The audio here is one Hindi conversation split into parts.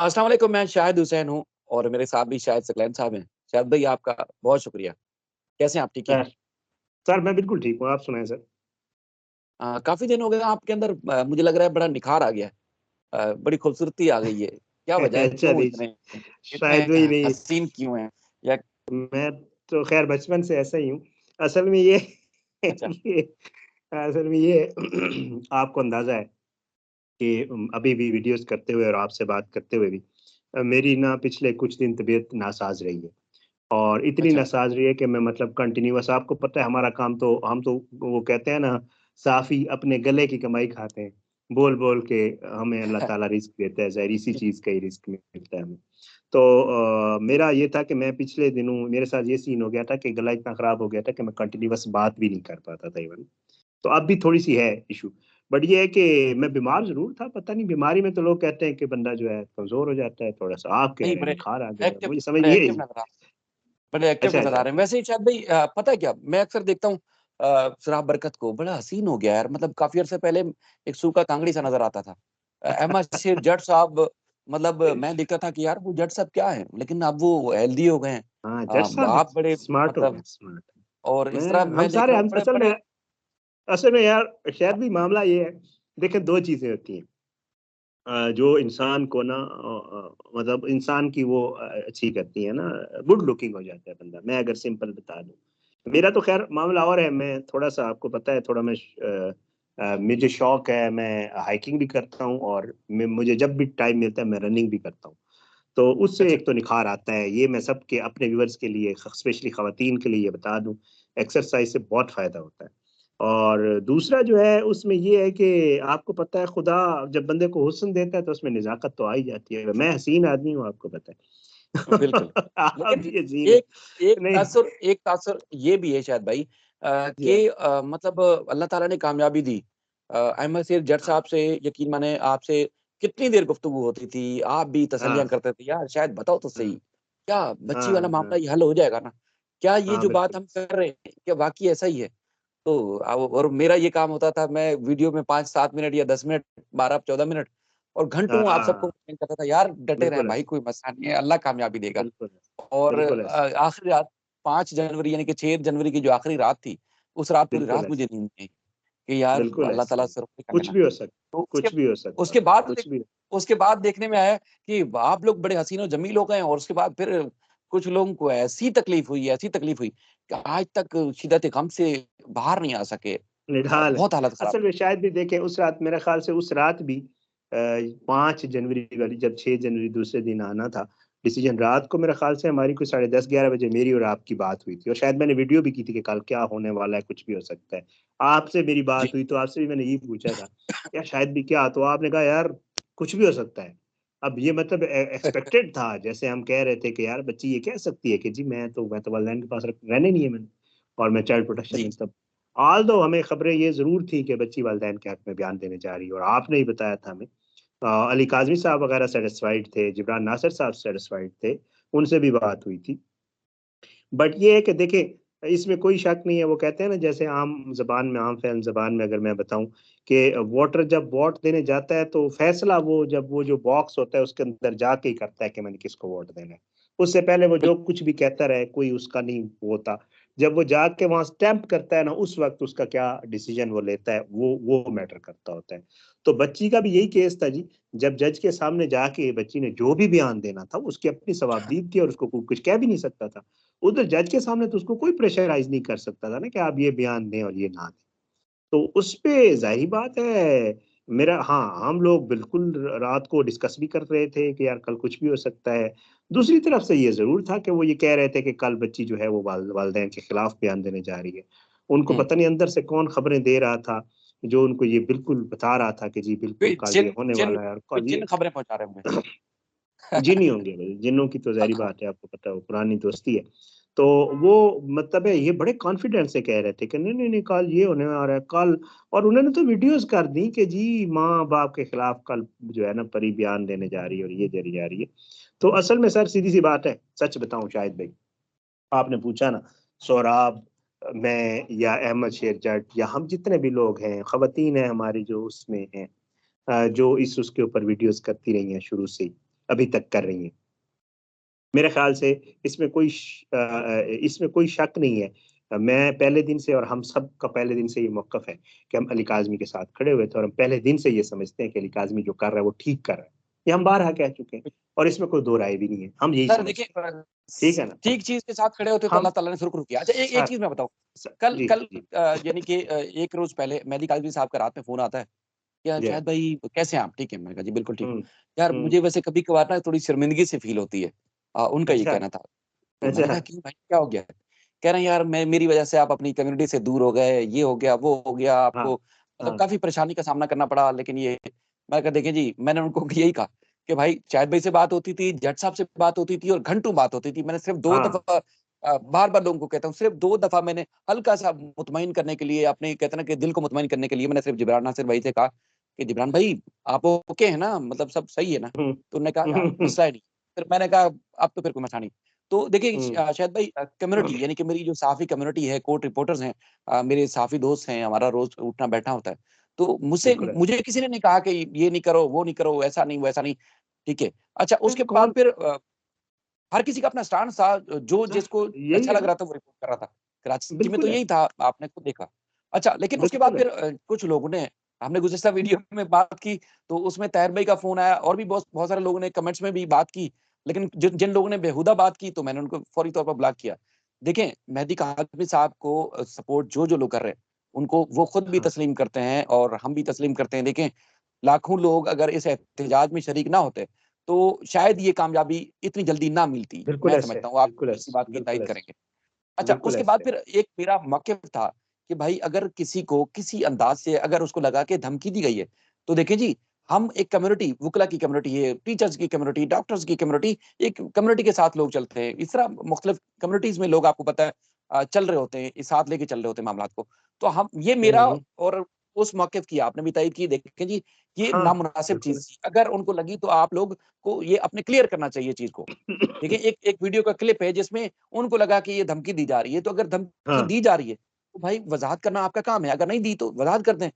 अस्सलाम वालेकुम, मैं शाहिद हुसैन हूँ और मेरे साथ भी शाहिद सकलैन साहब हैं। शाहिद भाई आपका बहुत शुक्रिया। कैसे हैं आप, ठीक हैं? सर सर मैं बिल्कुल ठीक हूँ, आप सुनाएं सर। काफ़ी दिन हो गए आपके अंदर मुझे लग रहा है बड़ा निखार आ गया है। बड़ी खूबसूरती आ गई है। क्या वजह है? अच्छा क्यों नहीं, इतने इतने शायद वही नहीं। हसीन क्यों हैं? या मैं तो खैर बचपन से ऐसा ही हूँ। असल में ये अच्छा, ये असल में ये आपको अंदाजा है कि अभी भी वीडियोस करते हुए और आपसे बात करते हुए भी मेरी ना पिछले कुछ दिन तबीयत नासाज रही है। और इतनी अच्छा। नासाज रही है कि मैं मतलब कंटिन्यूअस, आपको पता है हमारा काम तो, हम तो वो कहते हैं ना, साफ़ी अपने गले की कमाई खाते हैं। बोल-बोल के हमें अल्लाह ताला रिज़्क देता है, ज़ाहिर इसी जी, चीज़ का ही रिज़्क मिलता है हमें। तो मेरा ये था कि मैं पिछले दिनों मेरे साथ ये सीन हो गया था कि गला इतना ख़राब हो गया था कि मैं कंटिन्यूअस बात भी नहीं कर पाता था इवन। तो अब भी थोड़ी-सी है इश्यू। बट ये है कि मैं बीमार ज़रूर था, पता नहीं बीमारी में तो लोग कहते हैं कि बंदा जो है कमज़ोर हो जाता है थोड़ा-सा, आप कह नहीं रहे हैं बड़े निखार आ गया है, एक्टिव मुझे समझ बड़े नहीं एक्टिव आई। नज़र आ बड़े एक्टिव अच्छा, नज़र अच्छा, आ रहे हैं। अच्छा। वैसे ही शायद भाई पता है क्या? मैं अक्सर देखता हूँ ज़रा बरकत को बड़ा हसीन हो गया है यार। मतलब काफ़ी अरसे पहले एक सूखा कांगड़ी सा नज़र आता था। अहमद शेर जट साहब मतलब मैं देखता था कि यार वो जट साहब क्या हैं? लेकिन अब वो हेल्दी हो गए हैं। हाँ, जज साहब आप बड़े स्मार्ट हो गए, मतलब स्मार्ट। और इस तरह मैं हम मैं देख सारे रहा हूँ हम बड़े-बड़े असल में यार शायद भी मामला ये है, देखिए 2 चीज़ें होती हैं। जो इंसान को ना मतलब इंसान की वो अच्छी करती है ना, गुड लुकिंग हो जाता है बंदा। मैं अगर सिंपल बता दूँ। मेरा तो ख़ैर मामला और है, मैं थोड़ा-सा आपको पता है थोड़ा मैं मुझे शौक है, मैं हाइकिंग भी करता हूँ और मैं मुझे जब भी टाइम मिलता है मैं रनिंग भी करता हूँ। तो उससे अच्छा, एक तो निखार आता है, ये मैं सबके अपने व्यूअर्स के लिए स्पेशली ख़वातीन के लिए ये बता दूँ, एक्सरसाइज़ से बहुत फ़ायदा होता है। और दूसरा जो है उसमें ये है कि आपको पता है खुदा जब बंदे को हुस्न देता है तो उसमें नेज़ाकत तो आ ही जाती है। मैं हसीन आदमी हूँ, आपको पता है। बिल्कुल। आप लेकिन भी हसीन हैं। एक नहीं एक तासुर ये भी है शायद भाई जी हाँ। कि मतलब अल्लाह ताला ने कामयाबी दी। अहमद सैयद जट हाँ, साहब से यकीन माने आपसे कितनी देर गुफ्तगू होती थी, आप भी हाँ, तसल्लियाँ करते थे, यार शायद बताओ तो सही, हाँ, क्या बच्ची वाला हाँ, मामला हाँ, ये हल हो जाएगा ना? क्या ये हाँ, जो बात बिल्कुल। हम कर रहे हैं, क्या वाक़ई ऐसा ही है? तो और मेरा ये काम होता था मैं वीडियो में 5-7 मिनट या 10 मिनट, 12-14 मिनट और घंटों आप सबको हाँ, एक्सप्लेन करता था, यार डटे रहें बिल्कुल भाई ऐसा, कोई मसला नहीं है, अल्लाह कामयाबी देगा। बिल्कुल ऐसा, और बिल्कुल ऐसा, आखिरी रात 5 जनवरी यानी कि 6 जनवरी की जो आखिरी रात थी, उस रात पूरी बिल्कुल रात ऐसा, मुझे नींद नहीं आई कि यार बिल्कुल अल्लाह ऐसा ताला है। से रुक कुछ लेना। भी हो सकता तो कुछ भी हो सकता उसके है, बाद कुछ भी उसके बाद देखने में आया कि आप लोग बड़े हसीन और जमील हो गए हैं और उसके बाद फिर कुछ लोगों को ऐसी तकलीफ हुई कि आज तक शिद्दत गम से बाहर नहीं आ सके। निढाल है। बहुत हालत खराब असल में शायद भी देखें उस रात, मेरे ख़्याल से उस रात भी 5 जनवरी वाली जब 6 जनवरी दूसरे दिन आना था, डिसीज़न रात को मेरे ख़्याल से हमारी कोई साढ़े 10-11 बजे मेरी और आपकी बात हुई थी और शायद मैंने वीडियो भी की थी कि कल क्या होने वाला है, कुछ भी हो सकता है। आपसे मेरी जी, बात हुई तो आपसे भी मैंने यही पूछा था, यार शायद भी क्या? तो आपने कहा यार कुछ भी हो सकता है। अब ये मतलब एक्सपेक्टेड था, जैसे हम कह रहे थे कि यार बच्ची ये कह सकती है कि जी मैं तो वालिदैन के पास रहने नहीं है मैंने और मैं चाइल्ड प्रोटेक्शन जी, में तब ऑल्दो हमें खबरें ये ज़रूर थी कि बच्ची वालिदैन के हक में बयान देने जा रही है और आपने ही बताया था हमें। अली काज़मी साहब वगैरह सैटिस्फाइड थे, जिब्रान नासिर साहब सैटिस्फाइड थे, उनसे भी बात हुई थी। बट ये है कि देखिए, इसमें कोई शक नहीं है, वो कहते हैं ना जैसे आम ज़बान में, आम फ़हम ज़बान में अगर मैं बताऊँ कि वोटर जब वोट देने जाता है तो फ़ैसला वो जब वो जो बॉक्स होता है उसके अंदर जाके ही करता है कि मैंने किसको वोट देना है। उससे पहले वो बिल जो कुछ भी कहता रहे, कोई उसका नहीं होता। जब वो जाके वहाँ स्टैम्प करता है ना, उस वक़्त उसका क्या डिसीज़न वो लेता है, वो मैटर करता होता है। तो बच्ची का भी यही केस था जी, जब जज के सामने जाके बच्ची ने जो भी बयान देना था, उसकी अपनी सवाबदीद थी और उसको कोई कुछ कह भी नहीं सकता था। उधर जज के सामने तो उसको कोई प्रेशराइज़ नहीं कर सकता था ना कि आप ये बयान दें और ये ना दें। तो उसपे ज़ाहिर बात है, मेरा हाँ, हम लोग बिल्कुल रात को डिस्कस भी कर रहे थे कि यार कल कुछ भी हो सकता है। दूसरी तरफ से ये ज़रूर था कि वो ये कह रहे थे कि कल बच्ची जो है वो वालिदैन के खिलाफ बयान देने जा रही है। उनको हुँ, पता नहीं अंदर से कौन खबरें दे रहा था, जो उनको ये बिल्कुल बता रहा था कि जी बिल्कुल कोई कल ये होने वाला है और कोई कल जिन ये खबरें पहुँचा रहे होंगे। जिन ही होंगे भाई, जिन्नों की तो ज़ाहिर बात है, आपको पता है वो पुरानी दोस्ती है। तो वो मतलब है ये बड़े कॉन्फिडेंस से कह रहे थे कि नहीं, नहीं, नहीं कल ये होने आ रहा है, कल और उन्होंने तो वीडियोज़ कर दी कि जी माँ-बाप के खिलाफ कल जो है ना परी बयान देने जा रही है और ये देने जा रही है। तो असल में सर सीधी-सी बात है, सच बताऊँ शाहिद भाई, आपने पूछा ना सोहराब, मैं या अहमद शेर जट या हम जितने भी लोग हैं, ख़वातीन हैं हमारी जो उसमें हैं जो इस उसके ऊपर वीडियोज़ करती रही हैं शुरू से ही। अभी तक कर रही हैं। मेरे ख्याल से इसमें कोई शक नहीं है। मैं पहले दिन से, और हम सब का पहले दिन से ये मौकफ है कि हम अली काज़मी के साथ खड़े हुए थे, और हम पहले दिन से ये समझते हैं कि अली काज़मी जो कर रहा है वो ठीक कर रहा है। ये हम बारहा कह चुके हैं, और इसमें कोई दो राय भी नहीं है, हम यही सर देखिए, समझते हैं। ठीक है ना? ठीक चीज के साथ खड़े होते तो हम अल्लाह ताला ने सुरुख किया। अच्छा, एक सर, चीज मैं बताऊं, सर कल जी कल जी यानी कि एक रोज पहले मेहदी काज़मी साहब का रात में फोन आता है, क्या जी शायद भाई कैसे हैं आप? ठीक है, मैंने कहा जी बिल्कुल ठीक हूँ। हम्म यार हम्म मुझे वैसे कभी कभार ना थोड़ी शर्मिंदगी से फील होती है, उनका ये अच्छा कहना था। तो मैंने अच्छा कहा क्यों भाई, क्या हो गया? कह रहे हैं यार मैं, मेरी वजह से आप अपनी कम्युनिटी से दूर हो गए, ये हो गया वो हो गया, हाँ आपको मतलब हाँ काफी परेशानी का सामना करना पड़ा, लेकिन ये, मैं कहा देखिए जी, मैंने उनको यही कहा कि भाई शाहिद भाई से बात होती थी, जट साहब से बात होती थी, और घंटों बात होती थी। मैंने सिर्फ दो हाँ दफा, बार बार लोगों को कहता हूँ, सिर्फ 2 दफा मैंने हल्का सा मुतमईन करने के लिए, अपने कहते ना कि दिल को मुतमईन करने के लिए, मैंने सिर्फ जिब्रान नासिर भाई से कहा कि जिब्रान भाई आप ओके है ना, मतलब सब सही है ना? हम्म तो उन्होंने कहा यार हम्म मसला ही नहीं। फिर मैंने कहा अब तो फिर कोई मसला नहीं। तो देखिए हम्म, शायद भाई, कम्युनिटी यानी कि मेरी जो सहाफ़ी कम्युनिटी है, कोर्ट रिपोर्टर्स हैं, मेरे सहाफ़ी दोस्त हैं, हमारा रोज़ उठना बैठना होता है। तो मुझसे बिल्कुल है। मुझे किसी ने नहीं कहा कि ये नहीं करो, वो नहीं करो, ऐसा नहीं, वैसा नहीं, ठीक है। अच्छा, उसके बाद कौन फिर हर किसी का अपना स्टैंड था, जो सर, जिसको यही अच्छा है लग ना, रहा था वो रिपोर्ट कर रहा था। कराची में तो बिल्कुल है, यही था, आपने खुद देखा। अच्छा, लेकिन उसके बाद बिल्कुल है। फिर कुछ लोगों ने, हमने गुज़िश्ता वीडियो में बात की, तो उसमें ताहिर भाई का फ़ोन आया, और भी बहुत बहुत सारे लोगों ने कमेंट्स में भी बात की। लेकिन जिन जिन लोगों ने बेहुदा बात की, तो मैंने उनको फौरी तौर पर ब्लॉक किया। देखें, मेहदी काज़मी साहब को सपोर्ट जो लोग कर रहे हैं, उनको वो खुद भी हाँ, तस्लीम करते हैं और हम भी तस्लीम करते हैं। देखें, लाखों लोग अगर इस एहतजाज में शरीक ना होते, तो शायद ये कामयाबी इतनी जल्दी ना मिलती। बिल्कुल मैं ऐसे, समझता हूँ आप बिल्कुल इसी ऐसे, बात की बिल्कुल तायद ऐसे, करेंगे। अच्छा, बिल्कुल उसके बाद ऐसे। फिर एक मेरा मौक़िफ़ था कि भाई अगर किसी को किसी अंदाज़ से अगर उसको लगा कि धमकी दी गई है, तो देखें जी, हम एक कम्युनिटी, वुकला की कम्युनिटी है, टीचर्स की कम्युनिटी, डॉक्टर्स की कम्युनिटी, एक कम्युनिटी के साथ लोग चलते हैं। इस तरह मुख्तलिफ कम्युनिटीज़ में लोग, आपको पता है, चल रहे होते हैं, साथ लेके चल रहे होते हैं मामलात को। तो हम ये मेरा, हम्म, और उस मौक़िफ़ की आपने भी तायद की, देखें जी, ये हाँ, नामुनासिब बिल्कुल चीज़ है। थी। अगर उनको लगी तो आप लोग को ये अपने क्लियर करना चाहिए चीज़ को। देखिए, एक एक वीडियो का क्लिप है जिसमें उनको लगा कि ये धमकी दी जा रही है, तो अगर धमकी हाँ, दी जा रही है, तो भाई वज़ाहत करना आपका काम है, अगर नहीं दी तो वज़ाहत कर दें,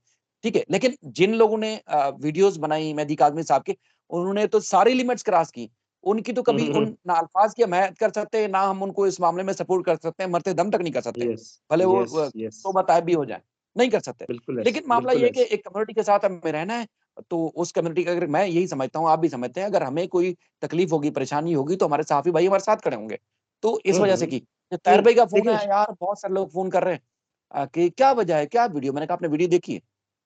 ठीक है? लेकिन जिन लोगों ने वीडियोज़ बनाई मेहदी काज़मी साहब की, उन्होंने तो सारी लिमिट्स क्रॉस की। उनकी तो कभी हम्म, उन ना अल्फ़ाज़ की हमायत कर सकते, ना हम उनको इस मामले में सपोर्ट कर सकते हैं, मरते दम तक नहीं कर सकते। यस, भले वो यस, यस, तौबा ताइब भी हो जाएँ, नहीं कर सकते। बिल्कुल ऐसे, लेकिन मामला ये बिल्कुल है कि ऐसे। एक कम्युनिटी के साथ हमें रहना है, तो उस कम्युनिटी का, अगर मैं यही समझता हूँ, आप भी समझते हैं, अगर हमें कोई तकलीफ होगी, परेशानी होगी, तो हमारे सहाफ़ी भाई हमारे साथ खड़े होंगे। तो इस वजह से की। जब ताहिर नहीं, भाई का फ़ोन देखिए, आया, यार बहुत सारे लोग फ़ोन कर रहे हैं कि क्या वजह है? क्या वीडियो? मैंने कहा आपने वीडियो देखी है?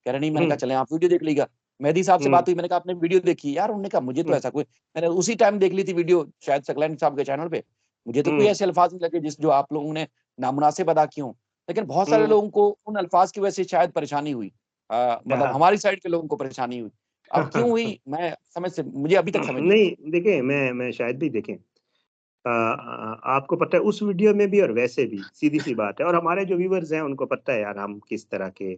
कह रहे नहीं, मैंने कहा हुँ, चलें आप वीडियो देख लीजिएगा। मेहदी साहब से हुँ, बात हुई, मैंने कहा आपने वीडियो देखी है? यार उन्होंने कहा मुझे तो हुँ, ऐसा कोई, मैंने उसी टाइम देख ली थी वीडियो, शायद सकलैन साहब के चैनल पे। मुझे तो कोई हुँ, ऐसे अल्फ़ाज़ नहीं लगे जिस जो आप लोगों ने नामुनासिब अदा किए हों। लेकिन बहुत सारे हुँ, लोगों को उन अल्फ़ाज़ की वजह से शायद परेशानी हुई। मतलब हाँ, हमारी साइड के लोगों को परेशानी हुई। अब क्यों हुई? मैं समझ से मुझे अभी तक समझ नहीं आई। नहीं, देखिए, मैं शायद भी देखें, आपको पता है उस वीडियो में भी और वैसे भी सीधी-सी बात है, और हमारे जो व्यूअर्स हैं उनको पता है यार हम किस तरह के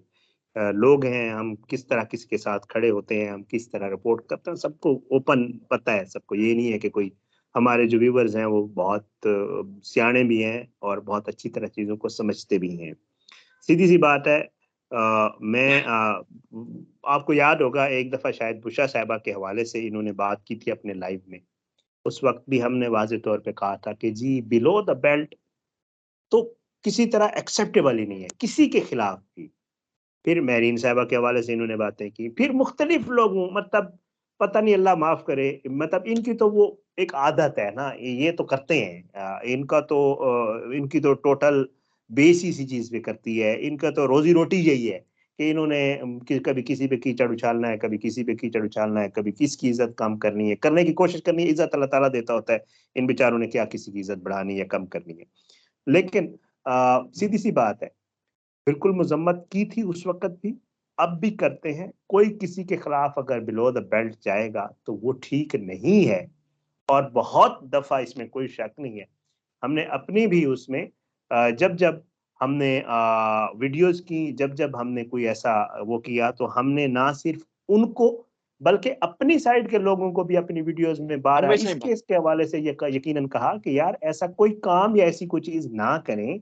लोग हैं, हम किस तरह किसके साथ खड़े होते हैं, हम किस तरह रिपोर्ट करते हैं, सबको ओपन पता है सबको। ये नहीं है कि कोई, हमारे जो व्यूअर्स हैं वो बहुत सयाने भी हैं और बहुत अच्छी तरह चीज़ों को समझते भी हैं। सीधी-सी बात है, आपको याद होगा एक दफ़ा शायद बुशरा साहिबा के हवाले से इन्होंने बात की थी अपने लाइव में। उस वक़्त भी हमने वाज़े तौर पे कहा था कि जी बिलो द बेल्ट तो किसी तरह एक्सेप्टेबल ही नहीं है, किसी के खिलाफ भी। फिर मेहरीन साहिबा के हवाले से इन्होंने बातें की, फिर मुख्तलिफ लोगों, मतलब पता नहीं, अल्लाह माफ़ करे, मतलब इनकी तो वो एक आदत है ना, ये तो करते हैं। इनकी तो टोटल बेस ही इसी चीज़ पे करती है, इनका तो रोज़ी-रोटी यही है कि इन्होंने कि कभी किसी पे कीचड़ उछालना है, कभी किसी पे कीचड़ उछालना है, कभी किसकी इज़्ज़त कम करनी है, करने की कोशिश करनी है, इज़्ज़त अल्लाह ताला देता होता है, इन बेचारों ने क्या किसी की इज़्ज़त बढ़ानी है, कम करनी है। लेकिन सीधी-सी बात है, बिल्कुल मज़म्मत की थी उस वक़्त भी, अब भी करते हैं। कोई किसी के खिलाफ अगर बिलो द बेल्ट जाएगा, तो वो ठीक नहीं है, और बहुत दफ़ा इसमें कोई शक नहीं है। हमने अपनी भी उसमें जब-जब हमने वीडियोज़ की, जब-जब हमने कोई ऐसा वो किया, तो हमने ना सिर्फ़ उनको, बल्कि अपनी साइड के लोगों को भी अपनी वीडियोज़ में बारहा हमेशा इस ही बात। केस के हवाले से यकीनन कहा कि यार ऐसा कोई काम या ऐसी कोई चीज़ ना करें,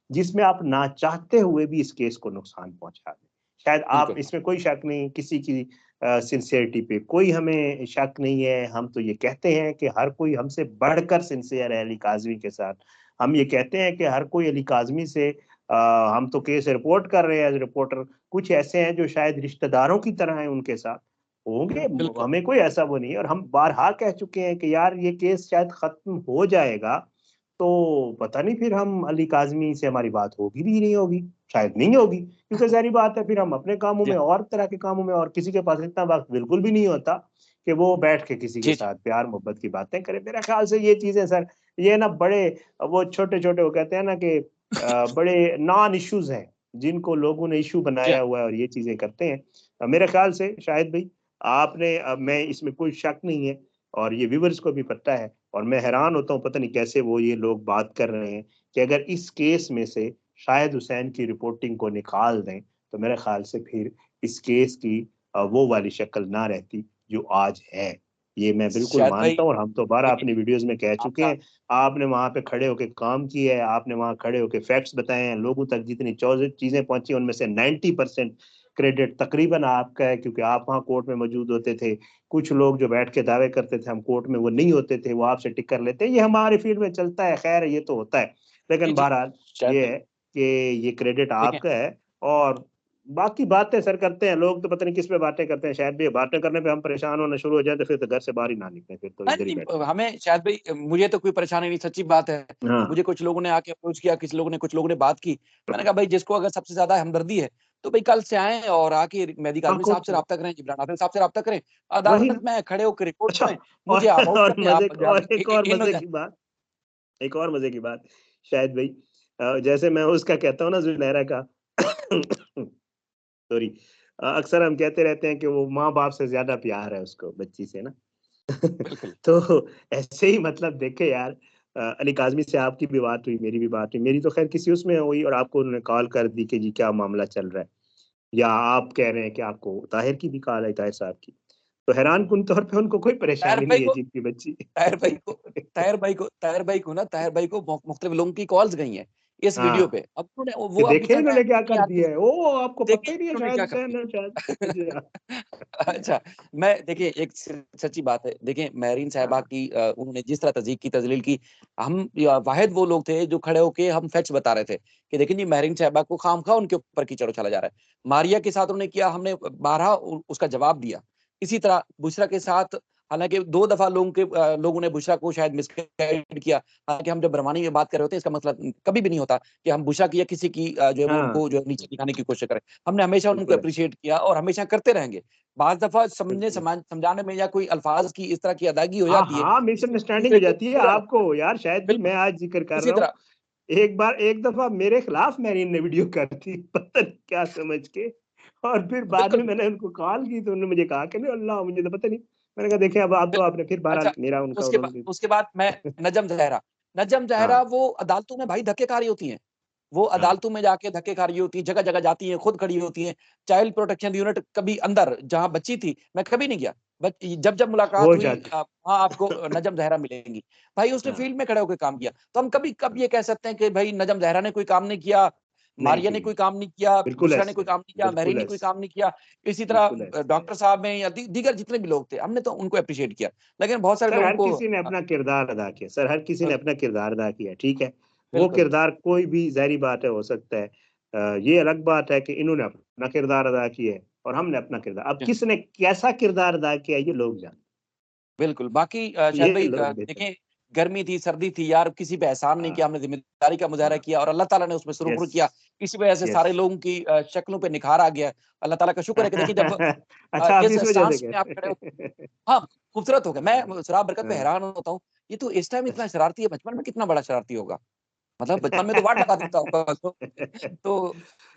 जिसमें आप ना चाहते हुए भी इस केस को नुकसान पहुँचा दें। शायद आप बिल्कुल। इसमें कोई शक नहीं, किसी की सिंसियरिटी पे कोई हमें शक नहीं है। हम तो ये कहते हैं कि हर कोई हमसे बढ़कर सिंसियर है अली काज़मी के साथ। हम ये कहते हैं कि हर कोई अली काज़मी से हम तो केस रिपोर्ट कर रहे हैं एज़ रिपोर्टर, कुछ ऐसे हैं जो शायद रिश्तेदारों की तरह हैं उनके साथ, होंगे, बिल्कुल। हमें कोई ऐसा वो नहीं है। और हम बारहा कह चुके हैं कि यार ये केस शायद खत्म हो जाएगा, तो पता नहीं फिर हम अली काज़मी से हमारी बात होगी भी नहीं होगी, शायद नहीं होगी, क्योंकि ज़ाहिर बात है फिर हम अपने कामों जी, में और तरह के कामों में, और किसी के पास इतना वक़्त बिल्कुल भी नहीं होता कि वो बैठ के किसी के जी, जी। साथ प्यार-मोहब्बत की बातें करे। मेरे ख़्याल से ये चीज़ें सर, ये ना बड़े वो छोटे-छोटे वो कहते हैं ना कि बड़े नॉन इश्यूज़ हैं, जिनको लोगों ने इश्यू जी बनाया हाँ। हुआ है और ये चीज़ें करते हैं। मेरे ख़्याल से शाहिद भई आपने मैं इसमें कोई शक नहीं है और ये व्यूअर्स को भी पता है, और मैं हैरान होता हूँ पता नहीं कैसे वो ये लोग बात कर रहे हैं कि अगर इस केस में से शाहिद हुसैन की रिपोर्टिंग को निकाल दें, तो मेरे ख़्याल से फिर इस केस की वो वाली शक्ल ना रहती जो आज है। ये मैं बिल्कुल शायद भाई मानता हूँ और हम तो बारहा देखिए अपनी वीडियोज़ में कह चुके आपका हैं। आपने वहाँ पे खड़े होके काम किया है, आपने वहाँ खड़े होके फैक्ट्स बताए हैं, लोगों तक जितनी चीज़ें पहुँची उनमें से 90% क्रेडिट तकरीबन आपका है, क्योंकि आप वहाँ कोर्ट में मौजूद होते थे। कुछ लोग जो बैठ के दावे करते थे हम कोर्ट में, वो नहीं होते थे, वो आपसे टिक कर लेते हैं। ये हमारे फील्ड में चलता है, खैर ये तो होता है। जी, लेकिन जी। बहरहाल शायद ये भाई है कि ये क्रेडिट देखें आपका है। और बाकी बातें सर करते हैं लोग, तो पता नहीं किस पे बातें करते हैं। शायद भी बातें करने पे हम परेशान होना शुरू हो जाए तो फिर तो घर से बाहर ही ना निकलें, फिर तो हाँ इधर ही जी, बैठे रहें। हमें शायद भाई मुझे तो कोई परेशानी नहीं, सच्ची बात है। हाँ, मुझे कुछ लोगों ने आके अप्रोच किया, कुछ लोगों ने बात की। मैंने कहा भाई जिसको अगर सबसे ज़्यादा हमदर्दी है, तो भई कल से आएँ और आके मेहदी हाँ, काज़मी साहब कोर्ट से में। राब्ता करें, इमरान हाफ़िज़ साहब से राब्ता करें, वही ना। अदालत में खड़े होके रिपोर्ट अच्छा, करें, और मुझे आप आउट कर और दें, मज़े आप जान और एक और इन हो मज़े जाएँ। की बात, एक और मज़े की बात, शायद भई जैसे मैं उसका कहता हूँ ना ज़ुनैरा का सॉरी, अक्सर हम कहते रहते हैं कि वो माँ-बाप से ज़्यादा प्यार है उसको बच्ची से ना। बिल्कुल। तो ऐसे ही मतलब देखें यार, अली काज़मी से आपकी भी बात हुई, मेरी भी बात हुई। मेरी तो ख़ैर किसी उसमें हुई और आपको उन्होंने कॉल कर दी कि जी क्या मामला चल रहा है? या आप कह रहे हैं कि आपको ताहिर की भी कॉल आई, ताहिर साहब की। तो हैरान-कुन तौर पे उनको कोई ताहिर परेशानी भाई नहीं है को जिनकी बच्ची ताहिर भाई को ताहिर भाई को मुख्तलिफ लोगों की कॉल्स गई हैं, इस वीडियो हाँ, पे। अब उन्होंने कि वो अपनी देखें तरफ इन्होंने क्या नहीं कर आती। दिया है। ओह! आपको पता देखिए ही नहीं है इन्होंने शायद क्या कर हुसैन है शायद। जी हाँ। दिया। अच्छा, मैं देखिए एक सच्ची बात है। देखिए महरीन साहिबा हाँ, की उन्होंने जिस तरह तज़दीक की, तज़लील की, हम या वाहिद वो लोग थे जो खड़े होके हम फैक्ट्स बता रहे थे कि देखिए जी महरीन साहिबा को खामख़ा उनके ऊपर कीचड़ उछाला जा रहा है। मारिया के साथ उन्होंने किया, हमने बारहा उसका जवाब दिया। इसी तरह बुशरा के साथ हालाँकि 2 दफ़ा लोगों ने बुशरा को शायद मिसगाइड किया। हालाँकि हम जब बरवानी में बात कर रहे होते हैं, इसका मतलब कभी भी नहीं होता कि हम बुशरा की या किसी की जो है वो हाँ, उनको जो है नीचे दिखाने की कोशिश करें। हमने हमेशा उनको बिल्कुल है, एप्रिशिएट किया और हमेशा करते रहेंगे। बाज़ दफ़ा बिल्कुल है। समझाने में या कोई अल्फ़ाज़ की इस तरह की अदायगी हो हाँ, जाती है, हाँ, जिससे मिसअंडरस्टैंडिंग हो दूसरे को जाती है बुरा लगता आपको यार, शायद है। भी बिल्कुल, मैं आज ज़िक्र कर उसी रहा हूँ। तरह एक दफ़ा मेरे खिलाफ मैंने ने वीडियो कर दी, पता नहीं क्या समझ के, और फिर बाद में बिल्कुल। मैंने उनको कॉल की तो उन्होंने मुझे कहा कि नहीं अल्लाह मुझे तो पता नहीं। मैंने कहा देखिए अब तो बिल आपने फिर बहरहाल अच्छा, मेरा उनका उन्होंने भी उसके बाद मैं नजम ज़हरा हाँ, वो अदालतों में भाई धक्के खा रही होती हैं। वो हाँ, अदालतों में जाके धक्के खा रही होती हैं, जगह-जगह जाती हैं, खुद खड़ी होती हैं। चाइल्ड प्रोटेक्शन यूनिट कभी अंदर जहाँ बच्ची थी, मैं कभी नहीं गया। बट जब मुलाकात वो हुई जाती वहाँ आपको नजम ज़हरा मिलेंगी। भाई उसने हाँ, फील्ड में खड़े होके काम किया। तो हम कभी कब ये कह सकते हैं कि भाई नजम ज़हरा ने कोई काम नहीं किया, नहीं मारिया ने की, कोई काम नहीं किया, बिल्कुल बुशरा ने ऐसे, कोई काम नहीं किया, महरीन बिल्कुल ने कोई ऐसे, काम नहीं किया। इसी तरह बिल्कुल ऐसे। डॉक्टर साहब हैं या दीगर जितने भी लोग थे, हमने तो उनको एप्रिशिएट किया। लेकिन बहुत सारे सर लोगों हर को किसी ने अपना किरदार अदा किया, सर हर किसी ने बिल्कुल, अपना किरदार अदा किया, ठीक है? वो बिल्कुल। किरदार कोई भी ज़ाहिर-सी बात है हो सकता है। ये अलग बात है कि इन्होंने अपना किरदार अदा किया है और हमने अपना किरदार, अब जी, किसने कैसा किरदार अदा किया ये लोग जानते बिल्कुल। बाकी हैं, शायद ये भाई लोग बेहतर। देखिए गर्मी थी, सर्दी थी यार, किसी पे एहसान नहीं हाँ, किया, हमने ज़िम्मेदारी का मुज़ाहरा हाँ, किया और अल्लाह ताला ने उसमें सुरुख़ुर यस, किया। इसी वजह से यस। सारे लोगों की शक्लों पे निखार आ गया। अल्लाह ताला का शुक्र है कि देखिए जब अच्छा आप जिस इस वजह से सांस कह में आप खड़े हो रहे हैं। हाँ, खूबसूरत हो गया। हाँ, मैं सराब बरकत पे हाँ। हैरान होता हूँ, ये तो इस टाइम इतना शरारती है, बचपन में कितना बड़ा शरारती होगा। मतलब बचपन में तो वाट लगा देता होगा तो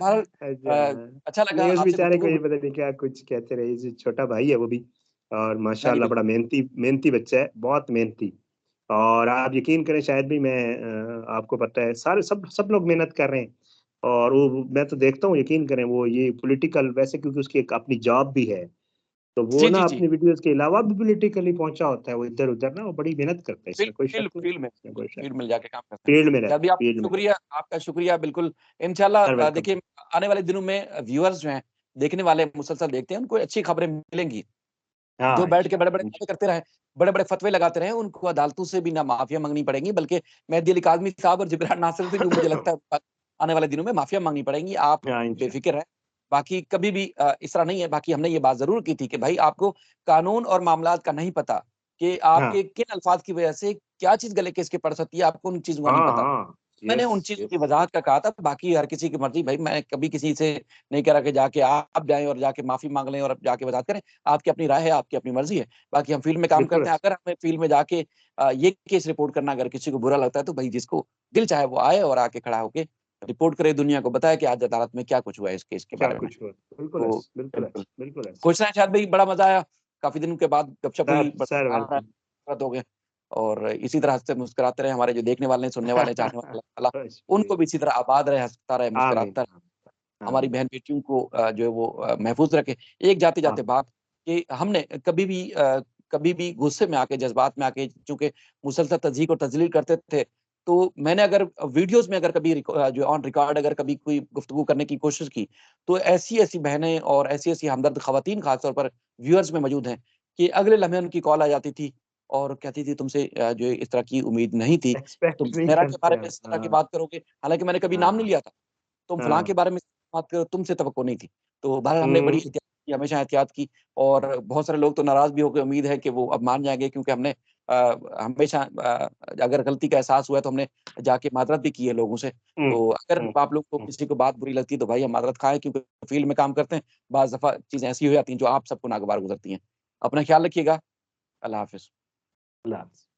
बहरहाल अच्छा, अच्छा लगा नहीं उस आपसे बेचारे को गुफ्तगू ये हुई। पता नहीं क्या कुछ कहते रहे, जी छोटा भाई है वो भी, और हाँ जी, माशाल्लाह बड़ा बिल्कुल। मेहनती मेहनती बच्चा है, बहुत मेहनती। और आप यकीन करें शायद भी मैं आपको पता है सारे सब सब लोग मेहनत कर रहे हैं, और वो मैं तो देखता हूँ यकीन करें वो ये पॉलिटिकल वैसे क्योंकि उसकी एक अपनी जॉब भी है, तो वो जी, ना जी, जी। अपनी वीडियोज़ के अलावा भी पॉलिटिकली पहुँचा होता है, वो इधर-उधर ना वो बड़ी मेहनत करता है, इसमें कोई शक नहीं, इसमें कोई शक फील्ड नहीं। में जाके काम करते हैं। फील्ड में चलिए रहता है, फील्ड में रहता आपका शुक्रिया बिल्कुल। है। इंशाल्लाह सर वेलकम। देखिए आने वाले दिनों में व्यूअर्स जो हैं, देखने वाले मुसलसल देखते हैं, उनको अच्छी खबरें मिलेंगी। हाँ, जो बैठ के इंशाल्लाह, बड़े-बड़े दावे करते रहे, बड़े-बड़े फतवे लगाते रहे, उनको अदालतों से भी ना माफ़िया माँगनी पड़ेंगी, बल्कि मेहदी अली काज़मी साहब और जिब्रान नासिर से भी मुझे लगता है आने वाले दिनों में माफ़िया माँगनी पड़ेंगी। आप हाँ, इंशाल्लाह। बेफ़िक्र रहें। बाकी कभी भी इस तरह नहीं है, बाकी हमने ये बात ज़रूर की थी कि भाई आपको कानून और मामलात का नहीं पता कि हाँ, आपके किन अल्फ़ाज़ की वजह से क्या चीज़ गले केस के पड़ सकती है, आपको उन चीज़ों का नहीं हाँ, पता। हाँ। मैंने यस, उन चीज़ों की यस। वज़ाहत का कहा था, बाकी हर किसी की मर्ज़ी भई मैं कभी किसी से नहीं कह रहा कि जाके आप जाएँ और जाके माफ़ी माँग लें और जाके वज़ाहत करें। आपकी अपनी राय है, आपकी अपनी मर्ज़ी है। बाकी हम फ़ील्ड में काम बिल्कुल करते हैं, ऐसा। अगर हमें फ़ील्ड में जाके ये केस रिपोर्ट करना अगर किसी को बुरा लगता है, तो भई जिसको दिल चाहे वो आए और आके खड़ा होके रिपोर्ट करे, दुनिया को बताए कि आज अदालत में क्या कुछ हुआ है इस केस के क्या बारे में। कुछ हुआ? बिल्कुल तो ऐसा, बिल्कुल बिल्कुल। ऐसा, बिल्कुल ऐसा। खुश रहें शायद भई, बड़ा मज़ा आया। काफ़ी दिनों के बाद गपशप हुई, सर सर बड़ा आनंद वेलकम। आया, हो गए और इसी तरह हँसते मुस्कुराते रहें, हमारे जो देखने वाले हैं, सुनने वाले हैं, चाहने वाले, अल्लाह ताला उनको शुक्रिया। भी इसी तरह आबाद रहे, हँसता रहे, आमीन, मुस्कुराता रहे। हमारी आमीन। बहन-बेटियों को जो है वो महफ़ूज़ रखे। एक हाँ, जाते-जाते बात कि हमने कभी भी गुस्से में आके, जज़्बात में आके चूँकि मुसलसल तज़हीक और तज़लील करते थे, तो मैंने अगर वीडियोज़ में अगर कभी जो ऑन रिकॉर्ड अगर कभी कोई गुफ्तगू करने की कोशिश की, तो ऐसी-ऐसी बहनें और ऐसी-ऐसी हमदर्द ख़वातीन ख़ास तौर पर व्यूअर्स में मौजूद हैं कि अगले लम्हे उनकी कॉल आ जाती थी और कहती थी तुमसे जो है इस तरह की उम्मीद नहीं थी। तुम एक्सपेक्ट नहीं ज़ुनैरा के करते बारे में हम। इस तरह की हाँ, बात करोगे, हालाँकि मैंने कभी नाम नहीं हाँ, लिया था। तुम फलाँ के हाँ। बारे में बात करो, तुमसे तवक्को नहीं थी। तो बहरहाल हमने बड़ी हुँ, एहतियात की, हमेशा एहतियात की और बहुत सारे लोग तो नाराज़ भी हो गए, उम्मीद है कि वो अब मान जाएँगे क्योंकि हमने हमेशा अगर गलती का एहसास हुआ है तो हमने जाके माज़रत भी की है लोगों से। हुँ, तो अगर हुँ, आप लोग को हुँ। किसी को बात बुरी लगती है तो भाई हम माज़रत ख़ाएँ क्योंकि फ़ील्ड में काम करते हैं, बाज़ दफ़ा चीज़ें ऐसी हो जाती हैं जो आप सबको नागवार गुज़रती हैं। अपना ख़्याल रखिएगा। अल्लाह हाफ़िज़। अल्लाह हाफ़िज़।